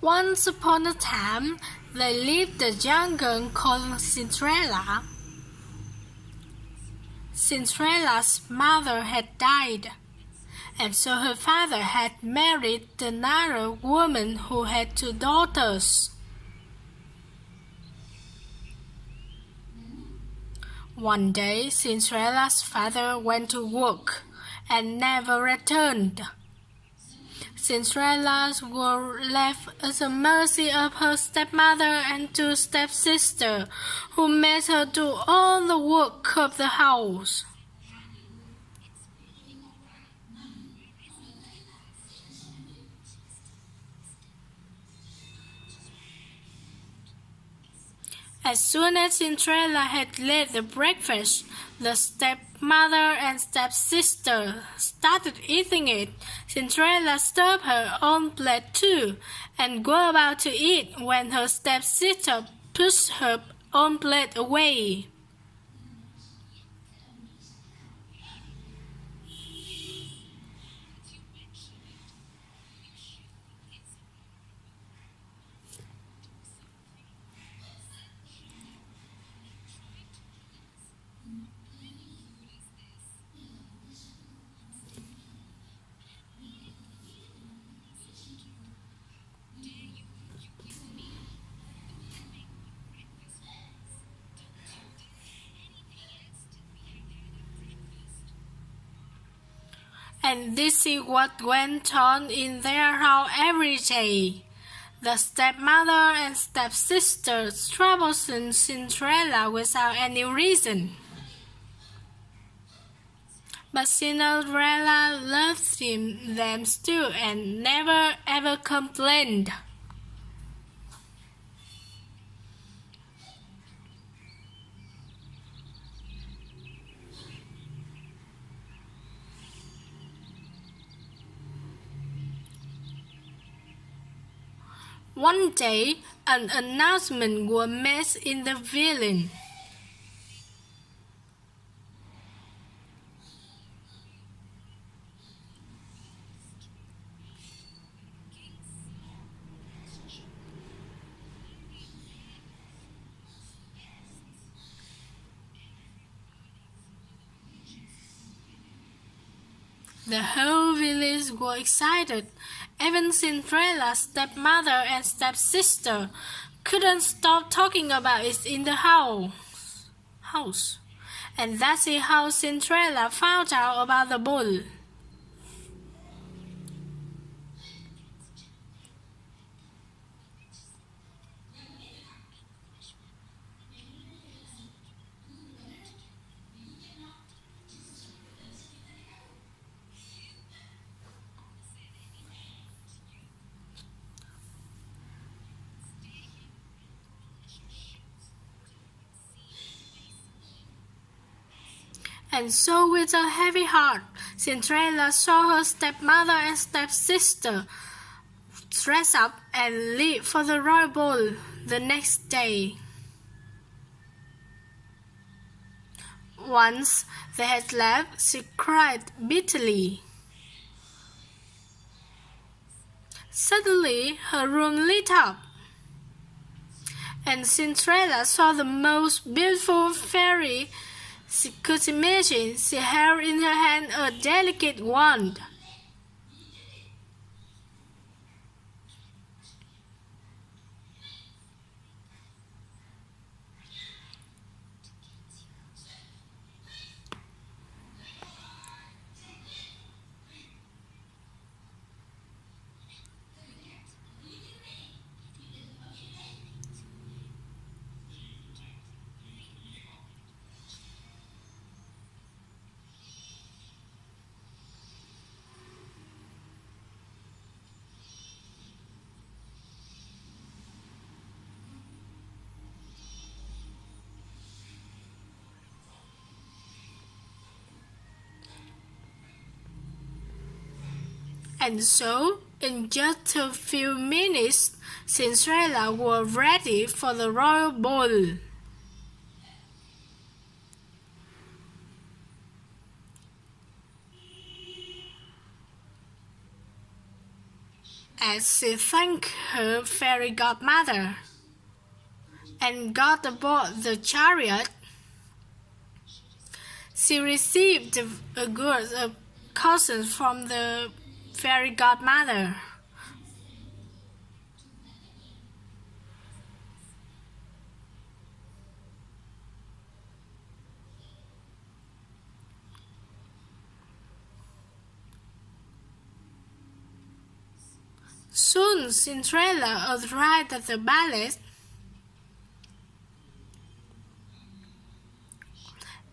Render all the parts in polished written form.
Once upon a time, there lived a young girl called Cinderella. Cinderella's mother had died, and so her father had married another woman who had two daughters. One day, Cinderella's father went to work and never returned. Cinderella was left at the mercy of her stepmother and two stepsisters, who made her do all the work of the house. As soon as Cinderella had laid the breakfast, the stepmother and stepsister started eating it. Cinderella served her own plate too, and was about to eat when her stepsister pushed her own plate away. And this is what went on in their house every day. The stepmother and stepsister troubled Cinderella without any reason. But Cinderella loved them still and never ever complained. One day, an announcement was made in the village. The whole village was excited. Even Cinderella's stepmother and stepsister couldn't stop talking about it in the house. And that's how Cinderella found out about the bull. And so with a heavy heart, Cinderella saw her stepmother and stepsister dress up and leave for the royal ball the next day. Once they had left, she cried bitterly. Suddenly her room lit up, and Cinderella saw the most beautiful fairy she could imagine. She held in her hand a delicate wand. And so, in just a few minutes, Cinderella was ready for the royal ball. as she thanked her fairy godmother and got aboard the chariot. She received a good caution from the fairy godmother. Soon Cinderella arrived at the palace.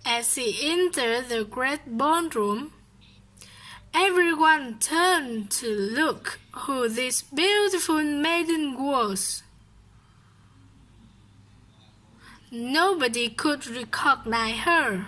As she entered the great ballroom, everyone turned to look who this beautiful maiden was. Nobody could recognize her.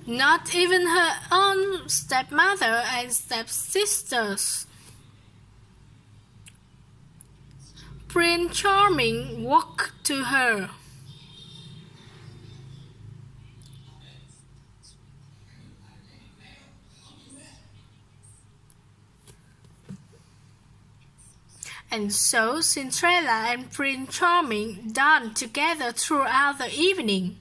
Not even her own stepmother and stepsisters. Prince Charming walked to her. And so Cinderella and Prince Charming danced together throughout the evening.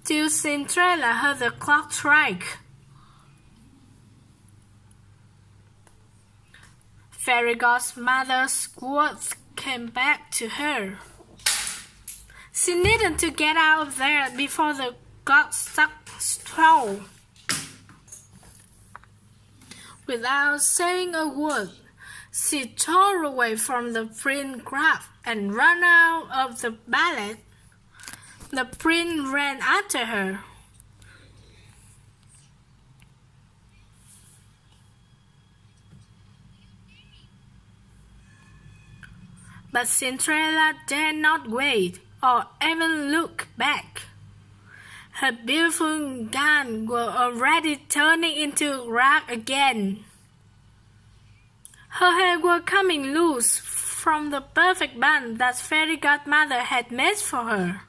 Till Cinderella heard the clock strike. Fairy Godmother's words came back to her. She needed to get out of there before the clock struck 12. Without saying a word, she tore away from the prince craft and ran out of the ballet. The prince ran after her. But Cinderella dared not wait or even look back. Her beautiful gown was already turning into rag again. Her hair was coming loose from the perfect bun that Fairy Godmother had made for her.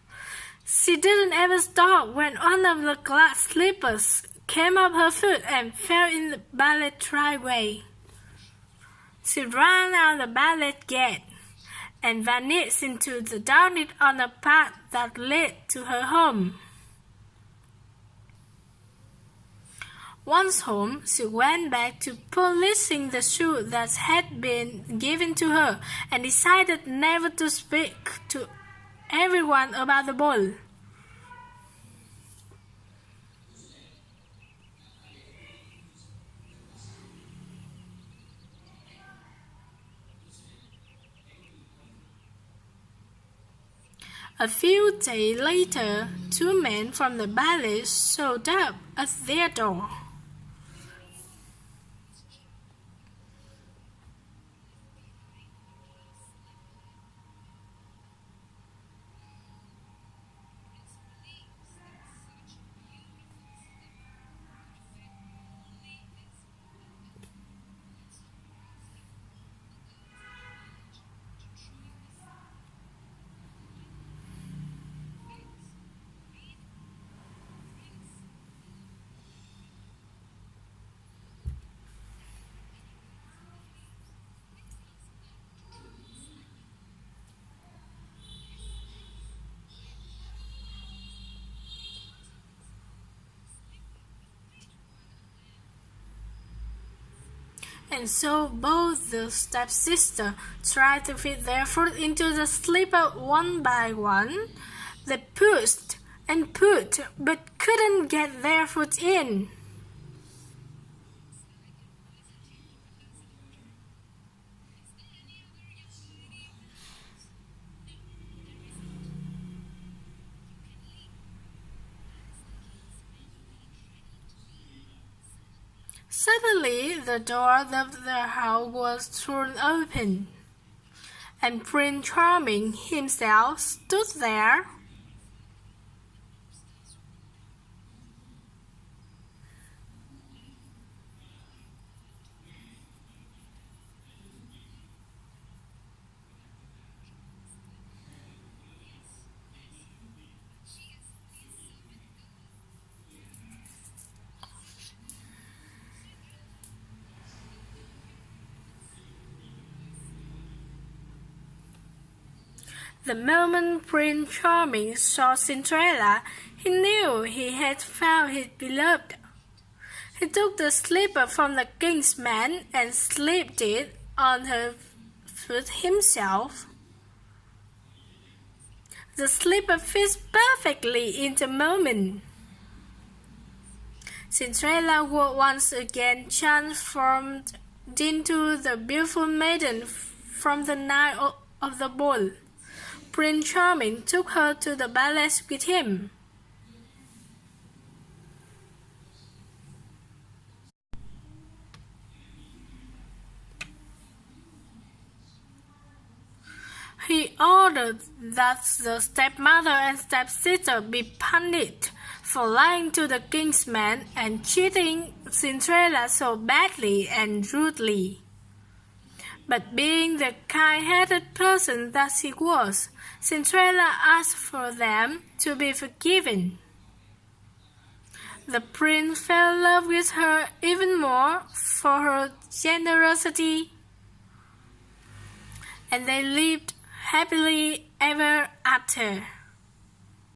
She didn't ever stop when one of the glass slippers came off her foot and fell in the ballet driveway. She ran out the ballet gate and vanished into the darkness on a path that led to her home. Once home, she went back to polishing the shoe that had been given to her and decided never to speak to everyone about the ball. A few days later, two men from the ballet showed up at their door. And so both the stepsisters tried to fit their foot into the slipper one by one. They pushed and pushed, but couldn't get their foot in. Suddenly, the door of the house was thrown open, and Prince Charming himself stood there. The moment Prince Charming saw Cinderella, he knew he had found his beloved. He took the slipper from the king's man and slipped it on her foot himself. The slipper fits perfectly in the moment. Cinderella was once again transformed into the beautiful maiden from the night of the ball. Prince Charming took her to the palace with him. He ordered that the stepmother and stepsister be punished for lying to the king's man and cheating Cinderella so badly and rudely. But being the kind-hearted person that she was, Cinderella asked for them to be forgiven. The prince fell in love with her even more for her generosity, and they lived happily ever after.